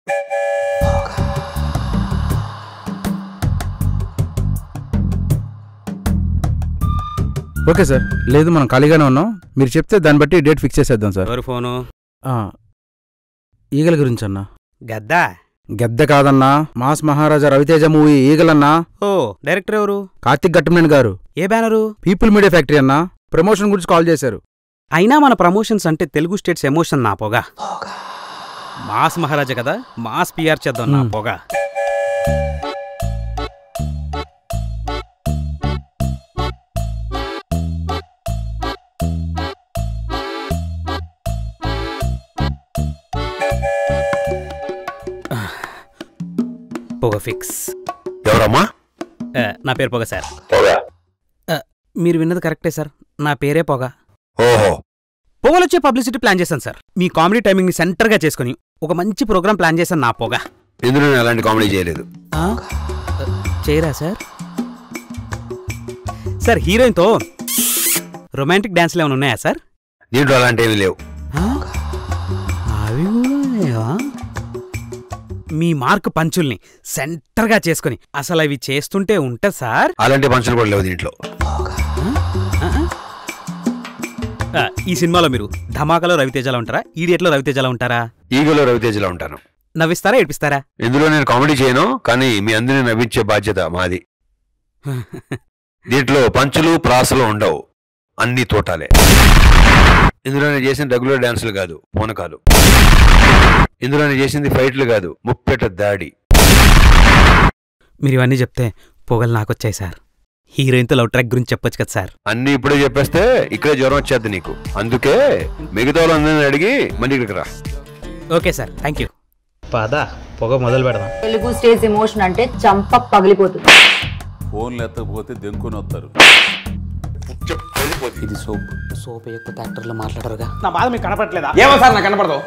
Okay sir. లేదు మనం ఖాళీగానే ఉన్నాం. మీరు చెప్తే దాన్ని బట్టి డేట్ ఫిక్స్ చేసేద్దాం సార్. ఎవరు ఫోను? ఈగల గురించి అన్నా. గద్దా? గద్ద కాదన్నా, మాస్ మహారాజా రవితేజ మూవీ ఈగలన్నా. ఓ, డైరెక్టర్ ఎవరు? కార్తిక్ గట్టమనేని గారు. ఏ బ్యానరు? పీపుల్ మీడియా ఫ్యాక్టరీ అన్నా. ప్రమోషన్ గురించి కాల్ చేశారు. అయినా మన ప్రమోషన్స్ అంటే తెలుగు స్టేట్స్ ఎమోషన్ నా పొగ. మాస్ మహారాజా కదా, మాస్ పిఆర్ చేద్దాం నా పొగ. పొగ ఫిక్స్. ఎవరమ్మా? నా పేరు పొగ సార్. మీరు విన్నది కరెక్టే సార్, నా పేరే పొగ. ఓహో. పొగలొచ్చే పబ్లిసిటీ ప్లాన్ చేశాను సార్. మీ కామెడీ టైమింగ్ ని సెంటర్గా చేసుకుని ఒక మంచి ప్రోగ్రామ్ ప్లాన్ చేశాను నా పొగ. ఇందులో నేను అలాంటి కామెడీ చేయలేదు. చేయరా సార్? సార్, హీరోయిన్తో రొమాంటిక్ డాన్స్లు ఏమైనా ఉన్నాయా సార్? దీంట్లో అలాంటివి లేవు. అవి కూడా మీ మార్క్ పంచుల్ని సెంటర్గా చేసుకుని అసలు అవి చేస్తుంటే ఉంటా సార్. అలాంటి పంచులు కూడా లేవు దీంట్లో. ఈ సినిమాలో మీరు ధమాకాలో రవితేజలో ఉంటారా, ఈడియట్లో రవితేజలో ఉంటారా? ఈగలో రవితేజలో ఉంటాను. నవ్విస్తారా, ఏడిపిస్తారా? ఇందులో నేను కామెడీ చేయను, కానీ మీ అందరినీ నవ్వించే బాధ్యత మాది. దీంట్లో పంచులు ప్రాసలు ఉండవు, అన్ని తోటాలే. ఇందులో నేను చేసిన రెగ్యులర్ డాన్సులు కాదు, పూనకాలు. ఇందులో నేను చేసింది ఫైట్లు కాదు, ముప్పెట దాడి. మీరు ఇవన్నీ చెప్తే పొగలు నాకొచ్చాయి సార్. హీరోయిన్తో లవ్ ట్రాక్ గురించి చెప్పొచ్చు కదా సార్. అన్ని ఇప్పుడే చెప్పేస్తే ఇక్కడే జ్వరం వచ్చేద్ది నీకు. అందుకే మిగతా వాళ్ళందరినీ అడిగి మళ్ళీ ఇక్కడికి రా. Okay sir, thank you. పద, పొగ మొదలు పెడదాం. తెలుగు స్టేజ్ ఎమోషన్ అంటే చంప పగిలిపోతుంది. ఫోన్లు ఎత్తకపోతే దెంకుని వస్తారు. ఇది సోప్. సోప్ ఎక్కువ యాక్టర్లు మాట్లాడరుగా. నా బాధ మీకు కనపడలేదా? ఏమో సార్, నాకు కనపడదు.